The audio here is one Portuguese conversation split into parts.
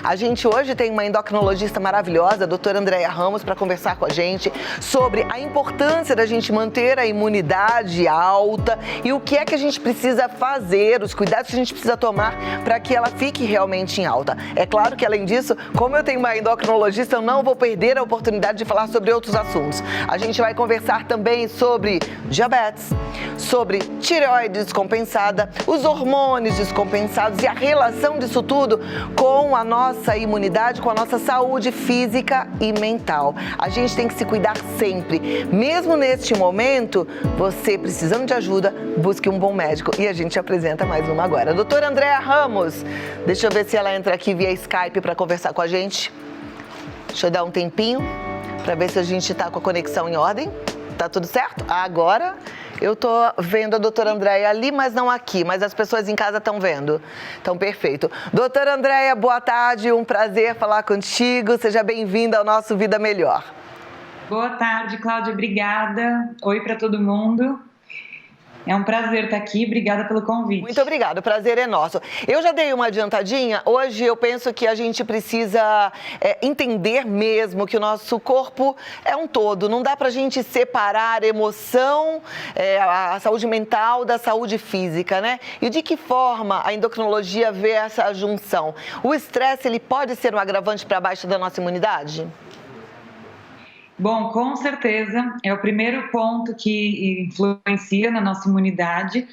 A gente hoje tem uma endocrinologista maravilhosa, a doutora Andréia Ramos, para conversar com a gente sobre a importância da gente manter a imunidade alta e o que é que a gente precisa fazer, os cuidados que a gente precisa tomar para que ela fique realmente em alta. É claro que, além disso, como eu tenho uma endocrinologista, eu não vou perder a oportunidade de falar sobre outros assuntos. A gente vai conversar também sobre diabetes, sobre tireoide descompensada, os hormônios descompensados e a relação disso tudo com a nossa imunidade, com a nossa saúde física e mental. A gente tem que se cuidar sempre. Mesmo neste momento, você precisando de ajuda, busque um bom médico. E a gente apresenta mais uma agora. A doutora Andréia Ramos, deixa eu ver se ela entra aqui via Skype para conversar com a gente. Deixa eu dar um tempinho para ver se a gente está com a conexão em ordem. Tá tudo certo? Agora eu tô vendo a doutora Andréia ali, mas não aqui, mas as pessoas em casa estão vendo. Então, perfeito. Doutora Andréia, boa tarde, um prazer falar contigo. Seja bem-vinda ao nosso Vida Melhor. Boa tarde, Cláudia, obrigada. Oi para todo mundo. É um prazer estar aqui, obrigada pelo convite. Muito obrigada, o prazer é nosso. Eu já dei uma adiantadinha, hoje eu penso que a gente precisa entender mesmo que o nosso corpo é um todo, não dá pra gente separar a emoção, a saúde mental da saúde física, né? E de que forma a endocrinologia vê essa junção? O estresse, ele pode ser um agravante para baixo da nossa imunidade? Bom, com certeza, é o primeiro ponto que influencia na nossa imunidade,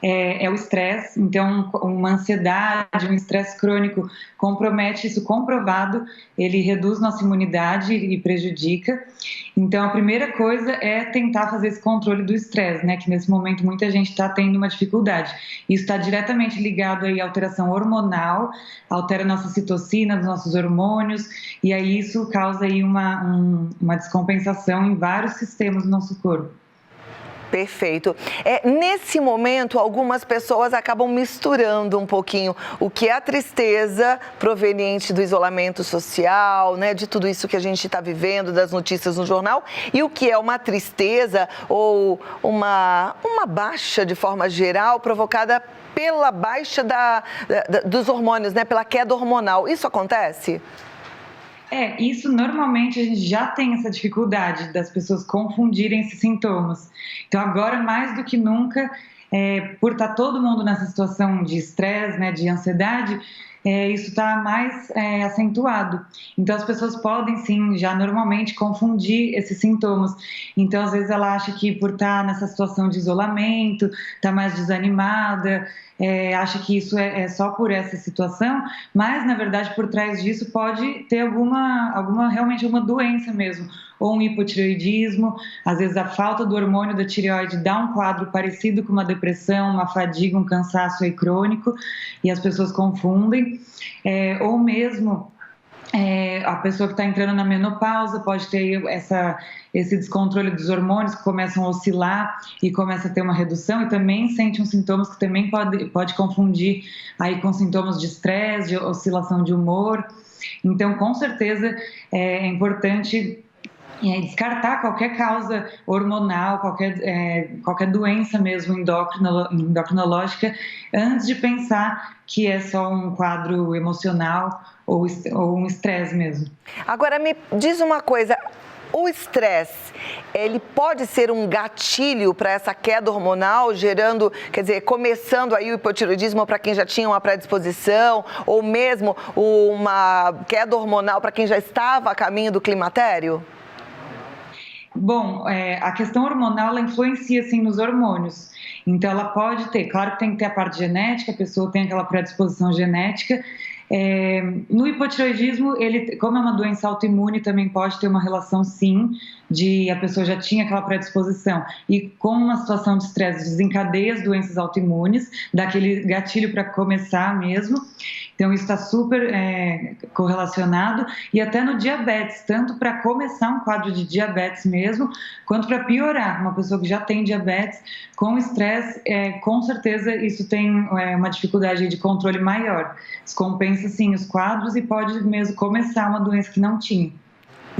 é o estresse. Então, uma ansiedade, um estresse crônico compromete, isso comprovado, ele reduz nossa imunidade e prejudica. Então, a primeira coisa é tentar fazer esse controle do estresse, né? Que nesse momento muita gente está tendo uma dificuldade. Isso está diretamente ligado aí à alteração hormonal, altera nossas citocinas, nossos hormônios, e aí isso causa aí uma descompensação em vários sistemas do nosso corpo. Perfeito. Nesse momento, algumas pessoas acabam misturando um pouquinho o que é a tristeza proveniente do isolamento social, né, de tudo isso que a gente está vivendo, das notícias no jornal, e o que é uma tristeza ou uma baixa de forma geral provocada pela baixa dos hormônios, né, pela queda hormonal. Isso acontece? Isso normalmente a gente já tem essa dificuldade das pessoas confundirem esses sintomas. Então agora mais do que nunca, por estar todo mundo nessa situação de estresse, né, de ansiedade, isso está mais acentuado. Então as pessoas podem sim já normalmente confundir esses sintomas. Então às vezes ela acha que por estar nessa situação de isolamento, está mais desanimada, acha que isso é só por essa situação, mas na verdade por trás disso pode ter realmente uma doença mesmo, ou um hipotireoidismo. Às vezes a falta do hormônio da tireoide dá um quadro parecido com uma depressão, uma fadiga, um cansaço aí crônico, e as pessoas confundem, ou mesmo a pessoa que está entrando na menopausa pode ter esse descontrole dos hormônios que começam a oscilar e começa a ter uma redução, e também sente uns sintomas que também pode confundir aí com sintomas de estresse, de oscilação de humor. Então, com certeza, é importante descartar qualquer causa hormonal, qualquer doença mesmo endocrinológica, antes de pensar que é só um quadro emocional ou um estresse mesmo. Agora, me diz uma coisa, o estresse, ele pode ser um gatilho para essa queda hormonal, gerando, quer dizer, começando aí o hipotireoidismo para quem já tinha uma predisposição, ou mesmo uma queda hormonal para quem já estava a caminho do climatério? Bom, a questão hormonal, ela influencia, sim, nos hormônios. Então, ela pode ter, claro que tem que ter a parte genética, a pessoa tem aquela predisposição genética. No hipotireoidismo, como é uma doença autoimune, também pode ter uma relação, sim, de a pessoa já tinha aquela predisposição. E como uma situação de estresse desencadeia as doenças autoimunes, dá aquele gatilho para começar mesmo. Então, isso está super correlacionado. E até no diabetes, tanto para começar um quadro de diabetes mesmo, quanto para piorar. Uma pessoa que já tem diabetes, com estresse, com certeza isso tem uma dificuldade de controle maior. Descompensa, sim, os quadros e pode mesmo começar uma doença que não tinha.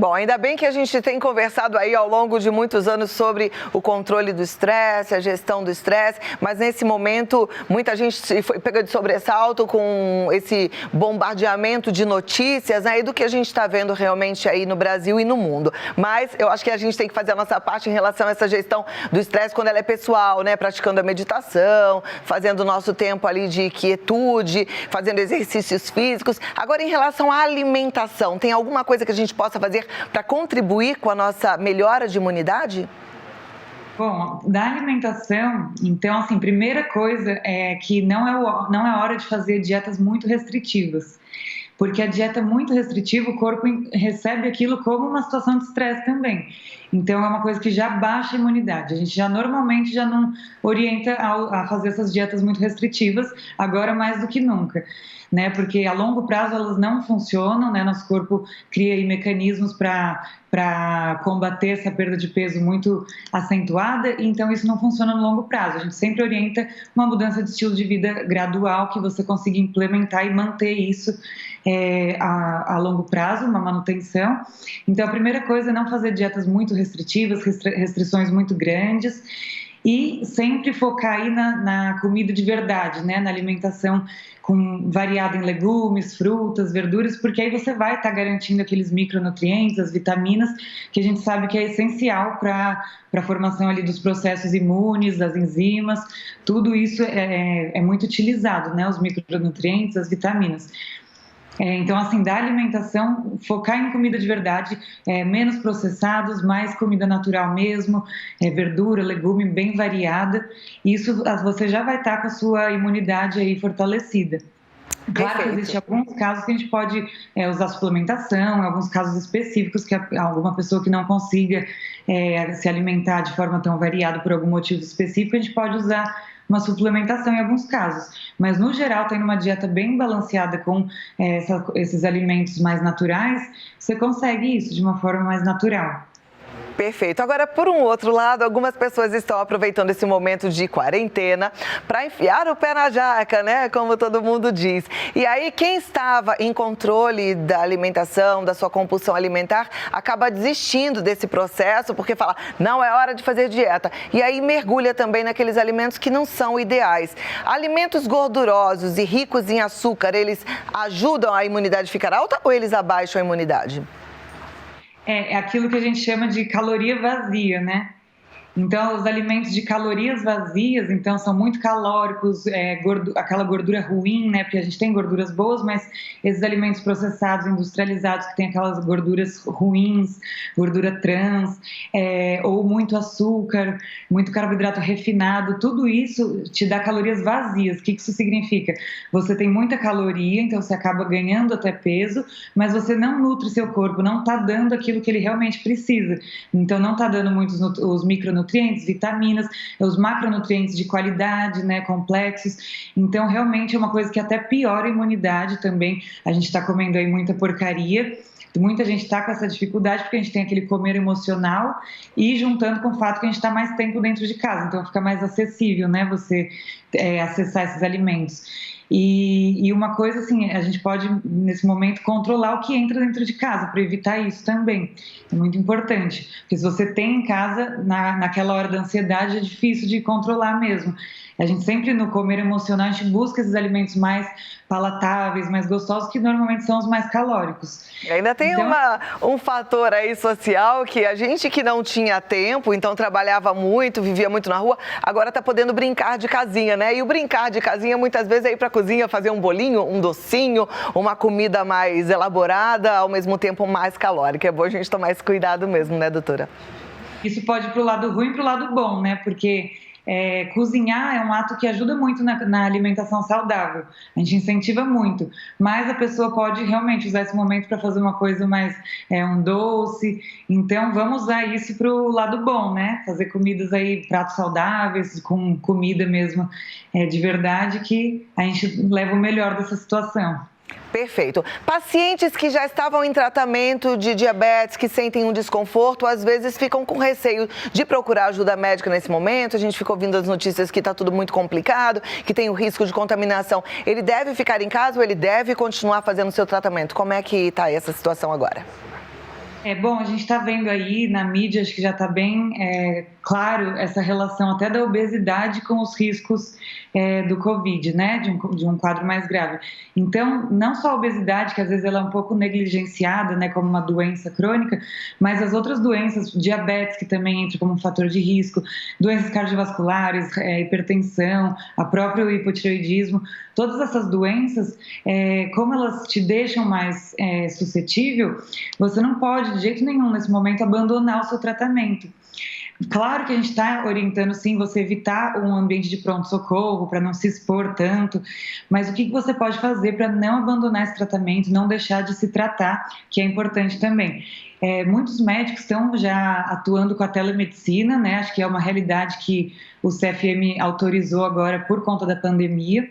Bom, ainda bem que a gente tem conversado aí ao longo de muitos anos sobre o controle do estresse, a gestão do estresse, mas nesse momento muita gente foi pega de sobressalto com esse bombardeamento de notícias, né, e do que a gente está vendo realmente aí no Brasil e no mundo. Mas eu acho que a gente tem que fazer a nossa parte em relação a essa gestão do estresse quando ela é pessoal, né, praticando a meditação, fazendo o nosso tempo ali de quietude, fazendo exercícios físicos. Agora, em relação à alimentação, tem alguma coisa que a gente possa fazer para contribuir com a nossa melhora de imunidade? Bom, da alimentação, então, assim, primeira coisa é que não é hora de fazer dietas muito restritivas, porque a dieta muito restritiva, o corpo recebe aquilo como uma situação de estresse também. Então, é uma coisa que já baixa a imunidade. A gente normalmente já não orienta a fazer essas dietas muito restritivas, agora mais do que nunca, né? Porque a longo prazo elas não funcionam, né? Nosso corpo cria aí mecanismos para combater essa perda de peso muito acentuada, então isso não funciona no longo prazo. A gente sempre orienta uma mudança de estilo de vida gradual, que você consiga implementar e manter isso a longo prazo, uma manutenção. Então, a primeira coisa é não fazer dietas muito restritivas, restrições muito grandes, e sempre focar aí na comida de verdade, né? Na alimentação variada em legumes, frutas, verduras, porque aí você vai estar garantindo aqueles micronutrientes, as vitaminas, que a gente sabe que é essencial para a formação ali dos processos imunes, das enzimas, tudo isso é muito utilizado, né? Os micronutrientes, as vitaminas. Então, assim, da alimentação, focar em comida de verdade, menos processados, mais comida natural mesmo, verdura, legume bem variada. Isso você já vai estar com a sua imunidade aí fortalecida. Claro que existem alguns casos que a gente pode usar suplementação, alguns casos específicos que alguma pessoa que não consiga se alimentar de forma tão variada por algum motivo específico, a gente pode usar uma suplementação em alguns casos, mas no geral, tendo uma dieta bem balanceada com esses alimentos mais naturais, você consegue isso de uma forma mais natural. Perfeito. Agora, por um outro lado, algumas pessoas estão aproveitando esse momento de quarentena para enfiar o pé na jaca, né? Como todo mundo diz. E aí, quem estava em controle da alimentação, da sua compulsão alimentar, acaba desistindo desse processo porque fala, não é hora de fazer dieta. E aí mergulha também naqueles alimentos que não são ideais. Alimentos gordurosos e ricos em açúcar, eles ajudam a imunidade a ficar alta ou eles abaixam a imunidade? É aquilo que a gente chama de caloria vazia, né? Então, os alimentos de calorias vazias, então, são muito calóricos, aquela gordura ruim, né? Porque a gente tem gorduras boas, mas esses alimentos processados, industrializados, que tem aquelas gorduras ruins, gordura trans, ou muito açúcar, muito carboidrato refinado, tudo isso te dá calorias vazias. O que isso significa? Você tem muita caloria, então você acaba ganhando até peso, mas você não nutre seu corpo, não está dando aquilo que ele realmente precisa. Então, não está dando muitos os micronutrientes, vitaminas, os macronutrientes de qualidade, né, complexos. Então, realmente é uma coisa que até piora a imunidade também. A gente está comendo aí muita porcaria. Muita gente está com essa dificuldade porque a gente tem aquele comer emocional e juntando com o fato que a gente está mais tempo dentro de casa. Então, fica mais acessível, né, você acessar esses alimentos. E uma coisa assim, a gente pode, nesse momento, controlar o que entra dentro de casa, para evitar isso também. É muito importante, porque se você tem em casa, naquela hora da ansiedade, é difícil de controlar mesmo. A gente sempre, no comer emocional, a gente busca esses alimentos mais palatáveis, mais gostosos, que normalmente são os mais calóricos. E ainda tem um fator aí social que a gente que não tinha tempo, então trabalhava muito, vivia muito na rua, agora está podendo brincar de casinha, né? E o brincar de casinha muitas vezes é ir para a cozinha fazer um bolinho, um docinho, uma comida mais elaborada, ao mesmo tempo mais calórica. É bom a gente tomar esse cuidado mesmo, né, doutora? Isso pode ir para o lado ruim e para o lado bom, né? Porque cozinhar é um ato que ajuda muito na alimentação saudável. A gente incentiva muito, mas a pessoa pode realmente usar esse momento para fazer uma coisa mais, um doce. Então, vamos usar isso para o lado bom, né? Fazer comidas aí, pratos saudáveis, com comida mesmo de verdade, que a gente leva o melhor dessa situação. Perfeito. Pacientes que já estavam em tratamento de diabetes, que sentem um desconforto, às vezes ficam com receio de procurar ajuda médica nesse momento. A gente ficou ouvindo as notícias que está tudo muito complicado, que tem o risco de contaminação. Ele deve ficar em casa ou ele deve continuar fazendo o seu tratamento? Como é que está essa situação agora? Bom, a gente está vendo aí na mídia, acho que já está bem claro essa relação até da obesidade com os riscos do Covid, né, de um quadro mais grave. Então, não só a obesidade, que às vezes ela é um pouco negligenciada, né, como uma doença crônica, mas as outras doenças, diabetes, que também entra como um fator de risco, doenças cardiovasculares, hipertensão, a próprio hipotireoidismo, todas essas doenças, como elas te deixam mais suscetível, você não pode, de jeito nenhum, nesse momento, abandonar o seu tratamento. Claro que a gente está orientando, sim, você evitar um ambiente de pronto-socorro, para não se expor tanto, mas o que você pode fazer para não abandonar esse tratamento, não deixar de se tratar, que é importante também. Muitos médicos estão já atuando com a telemedicina, né? Acho que é uma realidade que o CFM autorizou agora por conta da pandemia,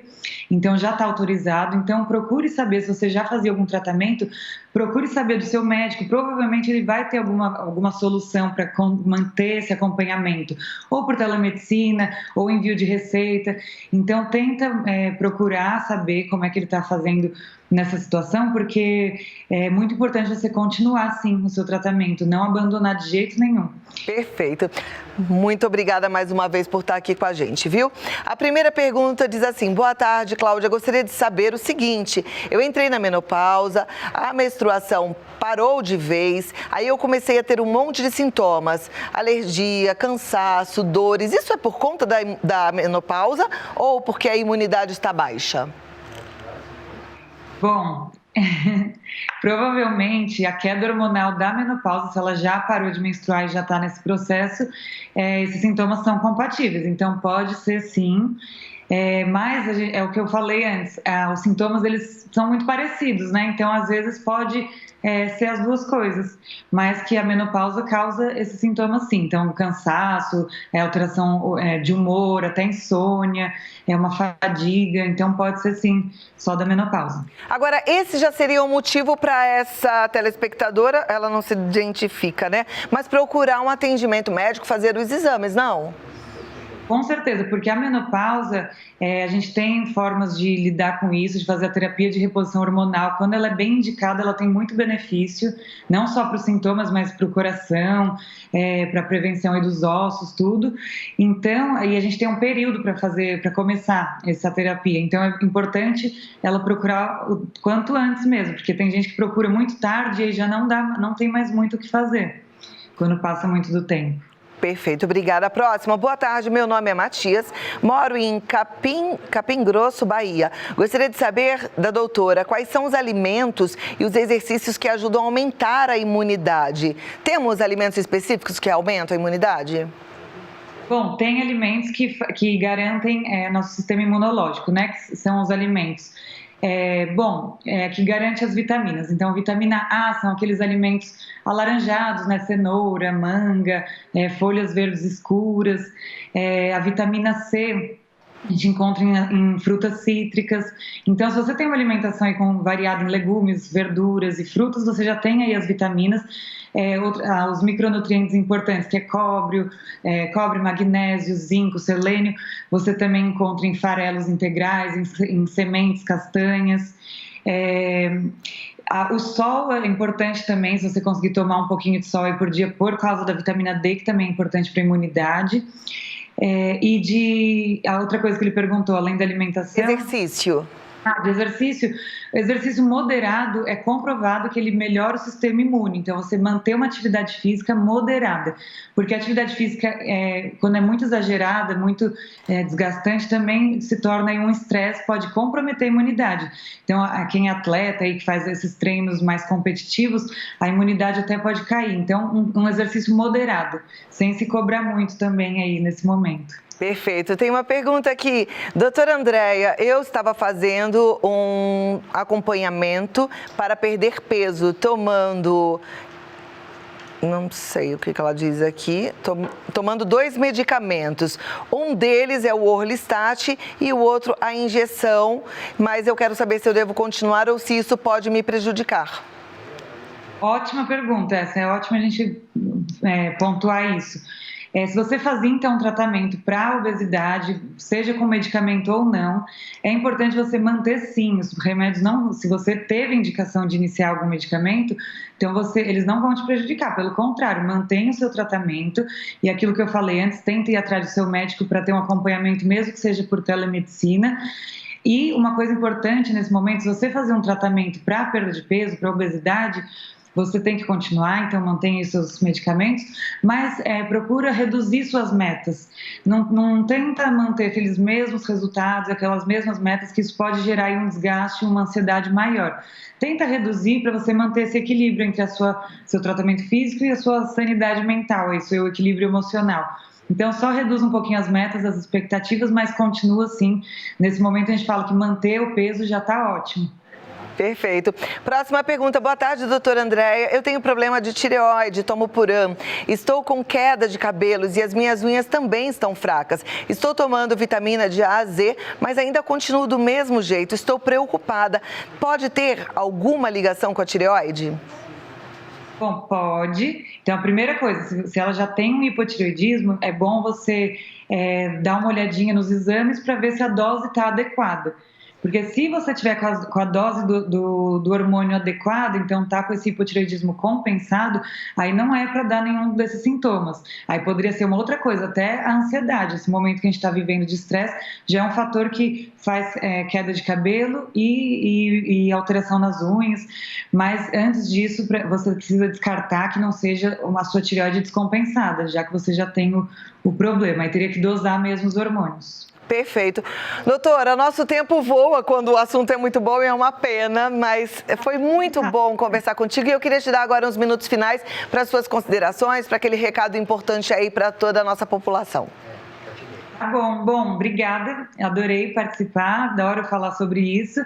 então já está autorizado. Então procure saber se você já fazia algum tratamento, procure saber do seu médico, provavelmente ele vai ter alguma solução para manter esse acompanhamento, ou por telemedicina, ou envio de receita. Então tenta procurar saber como é que ele está fazendo nessa situação, porque é muito importante você continuar, sim, o seu tratamento, não abandonar de jeito nenhum. Perfeito. Muito obrigada mais uma vez por estar aqui com a gente, viu? A primeira pergunta diz assim: boa tarde, Cláudia. Gostaria de saber o seguinte: eu entrei na menopausa, a menstruação parou de vez, aí eu comecei a ter um monte de sintomas, alergia, cansaço, dores. Isso é por conta da menopausa ou porque a imunidade está baixa? Bom, provavelmente a queda hormonal da menopausa, se ela já parou de menstruar e já está nesse processo, esses sintomas são compatíveis, então pode ser sim. Mas é o que eu falei antes, os sintomas eles são muito parecidos, né? Então às vezes pode ser as duas coisas, mas que a menopausa causa esses sintomas sim. Então cansaço, alteração de humor, até insônia, uma fadiga, então pode ser sim só da menopausa. Agora, esse já seria um motivo para essa telespectadora, ela não se identifica, né? Mas procurar um atendimento médico, fazer os exames, não? Com certeza, porque a menopausa, a gente tem formas de lidar com isso, de fazer a terapia de reposição hormonal. Quando ela é bem indicada, ela tem muito benefício, não só para os sintomas, mas para o coração, para a prevenção aí dos ossos, tudo. Então, aí a gente tem um período para começar essa terapia. Então, é importante ela procurar o quanto antes mesmo, porque tem gente que procura muito tarde e aí já não tem mais muito o que fazer, quando passa muito do tempo. Perfeito, obrigada. Próxima. Boa tarde, meu nome é Matias, moro em Capim Grosso, Bahia. Gostaria de saber da doutora quais são os alimentos e os exercícios que ajudam a aumentar a imunidade. Temos alimentos específicos que aumentam a imunidade? Bom, tem alimentos que garantem nosso sistema imunológico, né? Que são os alimentos. Que garante as vitaminas. Então, vitamina A são aqueles alimentos alaranjados, né? Cenoura, manga, folhas verdes escuras. A vitamina C a gente encontra em frutas cítricas. Então, se você tem uma alimentação aí variada em legumes, verduras e frutas, você já tem aí as vitaminas. Os micronutrientes importantes, que é cobre, magnésio, zinco, selênio, você também encontra em farelos integrais, em sementes, castanhas. O sol é importante também, se você conseguir tomar um pouquinho de sol aí por dia, por causa da vitamina D, que também é importante para a imunidade. A outra coisa que ele perguntou, além da alimentação... Exercício. De exercício moderado é comprovado que ele melhora o sistema imune. Então, você manter uma atividade física moderada, porque a atividade física, quando é muito exagerada, muito desgastante, também se torna um estresse, pode comprometer a imunidade. Então, quem é atleta e que faz esses treinos mais competitivos, a imunidade até pode cair. Então, um exercício moderado, sem se cobrar muito também aí nesse momento. Perfeito. Tem uma pergunta aqui. Doutora Andréia, eu estava fazendo um acompanhamento para perder peso, tomando... Não sei o que ela diz aqui. Tomando 2 medicamentos. Um deles é o Orlistat e o outro a injeção. Mas eu quero saber se eu devo continuar ou se isso pode me prejudicar. Ótima pergunta. Essa é ótima a gente pontuar isso. Se você fazia, então, um tratamento para obesidade, seja com medicamento ou não, é importante você manter, sim, os remédios não... Se você teve indicação de iniciar algum medicamento, então eles não vão te prejudicar, pelo contrário, mantenha o seu tratamento e aquilo que eu falei antes, tente ir atrás do seu médico para ter um acompanhamento, mesmo que seja por telemedicina. E uma coisa importante nesse momento, se você fazer um tratamento para perda de peso, para obesidade, você tem que continuar, então mantenha os seus medicamentos, mas procura reduzir suas metas. Não tenta manter aqueles mesmos resultados, aquelas mesmas metas, que isso pode gerar aí um desgaste, uma ansiedade maior. Tenta reduzir para você manter esse equilíbrio entre seu tratamento físico e a sua sanidade mental, o seu equilíbrio emocional. Então, só reduz um pouquinho as metas, as expectativas, mas continua assim. Nesse momento, a gente fala que manter o peso já está ótimo. Perfeito. Próxima pergunta. Boa tarde, doutora Andréia. Eu tenho problema de tireoide, tomo Puram. Estou com queda de cabelos e as minhas unhas também estão fracas. Estou tomando vitamina de A a Z, mas ainda continuo do mesmo jeito. Estou preocupada. Pode ter alguma ligação com a tireoide? Bom, pode. Então, a primeira coisa, se ela já tem um hipotireoidismo, é bom você dar uma olhadinha nos exames para ver se a dose está adequada. Porque se você tiver com a dose do hormônio adequada, então tá com esse hipotireoidismo compensado, aí não é para dar nenhum desses sintomas. Aí poderia ser uma outra coisa, até a ansiedade. Esse momento que a gente está vivendo de estresse já é um fator que faz queda de cabelo e alteração nas unhas. Mas antes disso, você precisa descartar que não seja uma sua tireoide descompensada, já que você já tem o problema. Aí teria que dosar mesmo os hormônios. Perfeito. Doutora, nosso tempo voa quando o assunto é muito bom e é uma pena, mas foi muito bom conversar contigo e eu queria te dar agora uns minutos finais para as suas considerações, para aquele recado importante aí para toda a nossa população. Tá bom, obrigada, adorei participar, adoro falar sobre isso.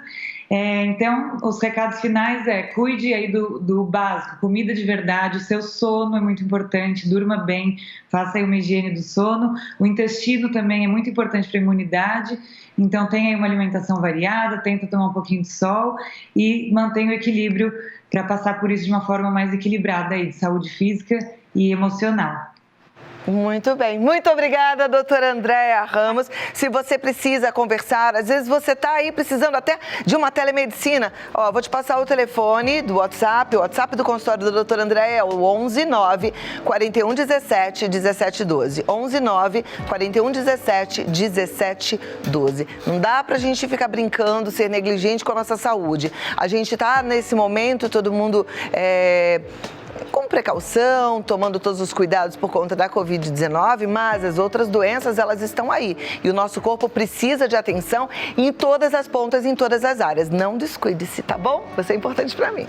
Então, os recados finais cuide aí do básico, comida de verdade, o seu sono é muito importante, durma bem, faça aí uma higiene do sono, o intestino também é muito importante para a imunidade, então tenha aí uma alimentação variada, tenta tomar um pouquinho de sol e mantenha o equilíbrio para passar por isso de uma forma mais equilibrada aí, de saúde física e emocional. Muito bem. Muito obrigada, doutora Andréia Ramos. Se você precisa conversar, às vezes você está aí precisando até de uma telemedicina. Vou te passar o telefone do WhatsApp. O WhatsApp do consultório da doutora Andréia é o 11 9 41 17 17 12. 11 9 41 17 17 12. Não dá pra gente ficar brincando, ser negligente com a nossa saúde. A gente está nesse momento, todo mundo com precaução, tomando todos os cuidados por conta da Covid-19, mas as outras doenças, elas estão aí. E o nosso corpo precisa de atenção em todas as pontas, em todas as áreas. Não descuide-se, tá bom? Você é importante para mim.